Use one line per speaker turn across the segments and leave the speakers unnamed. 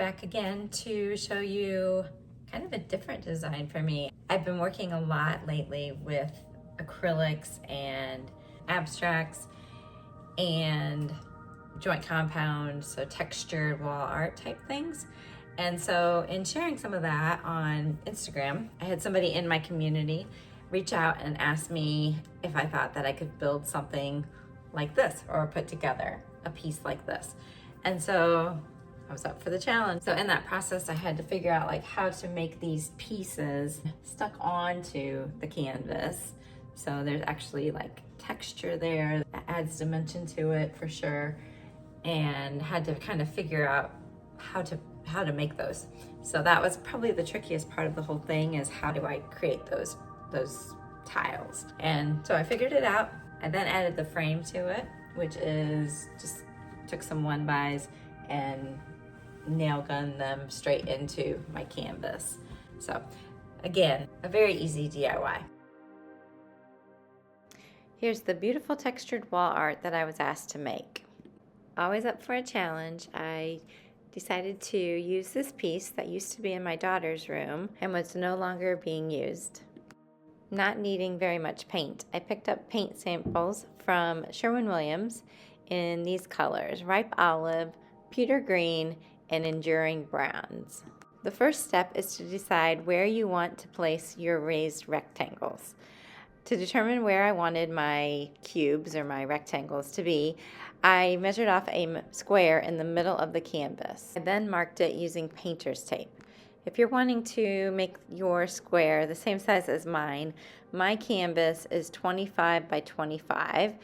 back again to show you kind of a different design for me. I've been working a lot lately with acrylics and abstracts and joint compound, so textured wall art type things. And so in sharing some of that on Instagram, I had somebody in my community reach out and ask me if I thought that I could build something like this or put together a piece like this. And so I was up for the challenge. So in that process, I had to figure out like how to make these pieces stuck onto the canvas. So there's actually like texture there that adds dimension to it for sure. And had to kind of figure out how to make those. So that was probably the trickiest part of the whole thing, is how do I create those tiles. And so I figured it out. I then added the frame to it, which is just took some 1x and nail gunned them straight into my canvas. So again, a very easy DIY. Here's the beautiful textured wall art that I was asked to make. Always up for a challenge, I decided to use this piece that used to be in my daughter's room and was no longer being used. Not needing very much paint, I picked up paint samples from Sherwin-Williams in these colors: ripe olive, pewter green, and enduring browns. The first step is to decide where you want to place your raised rectangles. To determine where I wanted my cubes or my rectangles to be, I measured off a square in the middle of the canvas. I then marked it using painter's tape. If you're wanting to make your square the same size as mine, my canvas is 25 by 25,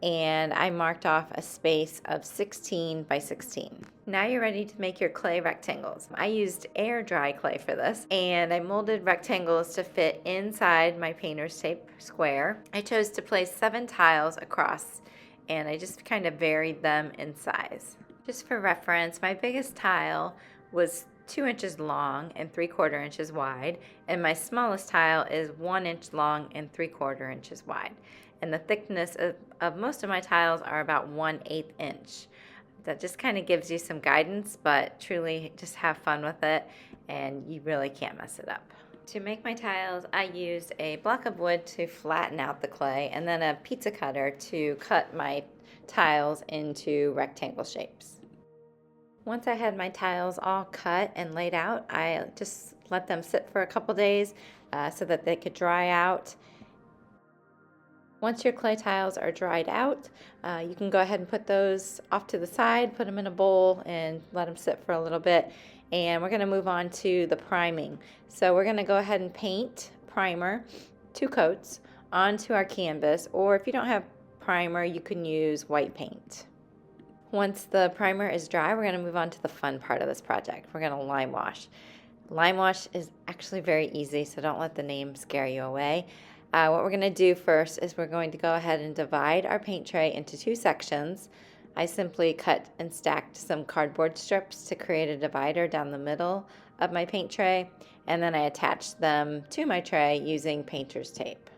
and I marked off a space of 16 by 16. Now you're ready to make your clay rectangles. I used air dry clay for this, and I molded rectangles to fit inside my painter's tape square. I chose to place 7 tiles across, and I just kind of varied them in size. Just for reference, my biggest tile was 2 inches long and 3/4 inches wide, and my smallest tile is 1 inch long and 3/4 inches wide. And the thickness of most of my tiles are about 1/8 inch. That just kind of gives you some guidance, but truly just have fun with it, and you really can't mess it up. To make my tiles, I used a block of wood to flatten out the clay, and then a pizza cutter to cut my tiles into rectangle shapes. Once I had my tiles all cut and laid out, I just let them sit for a couple days so that they could dry out. Once your clay tiles are dried out, you can go ahead and put those off to the side, put them in a bowl, and let them sit for a little bit. And we're going to move on to the priming. So we're going to go ahead and paint primer, 2 coats, onto our canvas, or if you don't have primer, you can use white paint. Once the primer is dry, we're going to move on to the fun part of this project. We're going to lime wash. Lime wash is actually very easy, so don't let the name scare you away. What we're going to do first is we're going to go ahead and divide our paint tray into 2 sections. I simply cut and stacked some cardboard strips to create a divider down the middle of my paint tray, and then I attached them to my tray using painter's tape.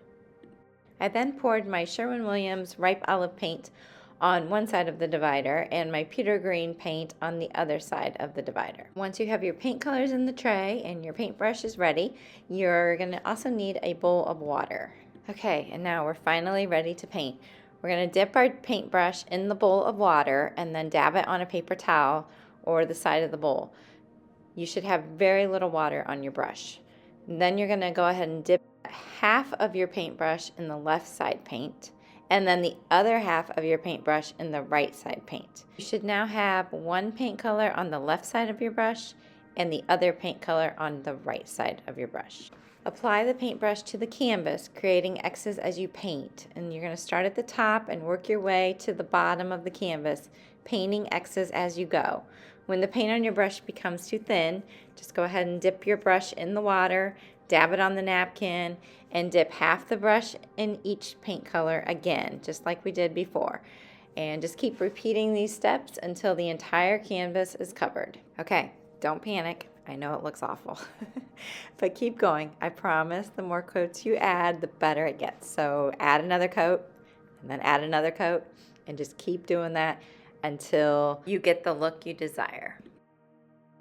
I then poured my Sherwin-Williams ripe olive paint on one side of the divider and my pewter green paint on the other side of the divider. Once you have your paint colors in the tray and your paintbrush is ready, you're going to also need a bowl of water. Okay, and now we're finally ready to paint. We're going to dip our paintbrush in the bowl of water and then dab it on a paper towel or the side of the bowl. You should have very little water on your brush. And then you're going to go ahead and dip half of your paintbrush in the left side paint, and then the other half of your paintbrush in the right side paint. You should now have one paint color on the left side of your brush and the other paint color on the right side of your brush. Apply the paintbrush to the canvas, creating X's as you paint. And you're going to start at the top and work your way to the bottom of the canvas, painting X's as you go. When the paint on your brush becomes too thin, just go ahead and dip your brush in the water, dab it on the napkin, and dip half the brush in each paint color again, just like we did before. And just keep repeating these steps until the entire canvas is covered. Okay, don't panic. I know it looks awful, but keep going. I promise the more coats you add, the better it gets. So add another coat, and then add another coat, and just keep doing that until you get the look you desire.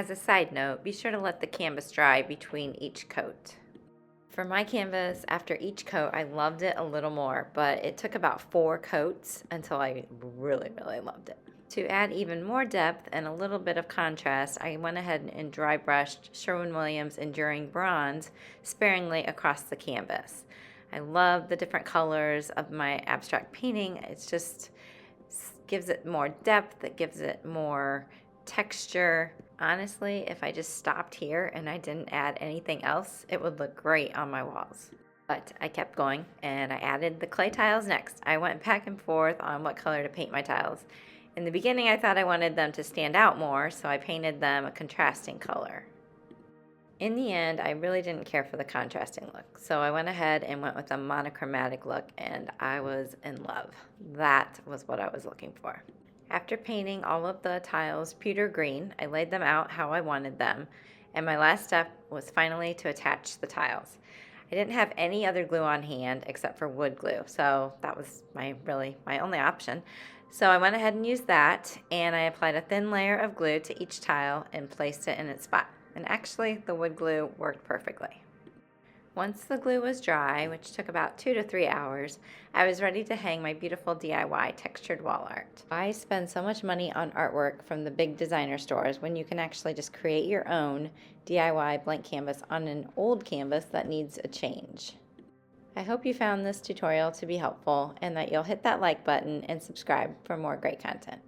As a side note, be sure to let the canvas dry between each coat. For my canvas, after each coat, I loved it a little more, but it took about 4 coats until I really, really loved it. To add even more depth and a little bit of contrast, I went ahead and dry brushed Sherwin-Williams Enduring Bronze sparingly across the canvas. I love the different colors of my abstract painting. It just gives it more depth, it gives it more texture. Honestly, if I just stopped here and I didn't add anything else, it would look great on my walls. But I kept going and I added the clay tiles next. I went back and forth on what color to paint my tiles. In the beginning, I thought I wanted them to stand out more, so I painted them a contrasting color. In the end, I really didn't care for the contrasting look, so I went ahead and went with a monochromatic look, and I was in love. That was what I was looking for. After painting all of the tiles pewter green, I laid them out how I wanted them, and my last step was finally to attach the tiles. I didn't have any other glue on hand except for wood glue, so that was my only option. So I went ahead and used that, and I applied a thin layer of glue to each tile and placed it in its spot. And actually, the wood glue worked perfectly. Once the glue was dry, which took about 2 to 3 hours, I was ready to hang my beautiful DIY textured wall art. Why spend so much money on artwork from the big designer stores when you can actually just create your own DIY blank canvas on an old canvas that needs a change? I hope you found this tutorial to be helpful and that you'll hit that like button and subscribe for more great content.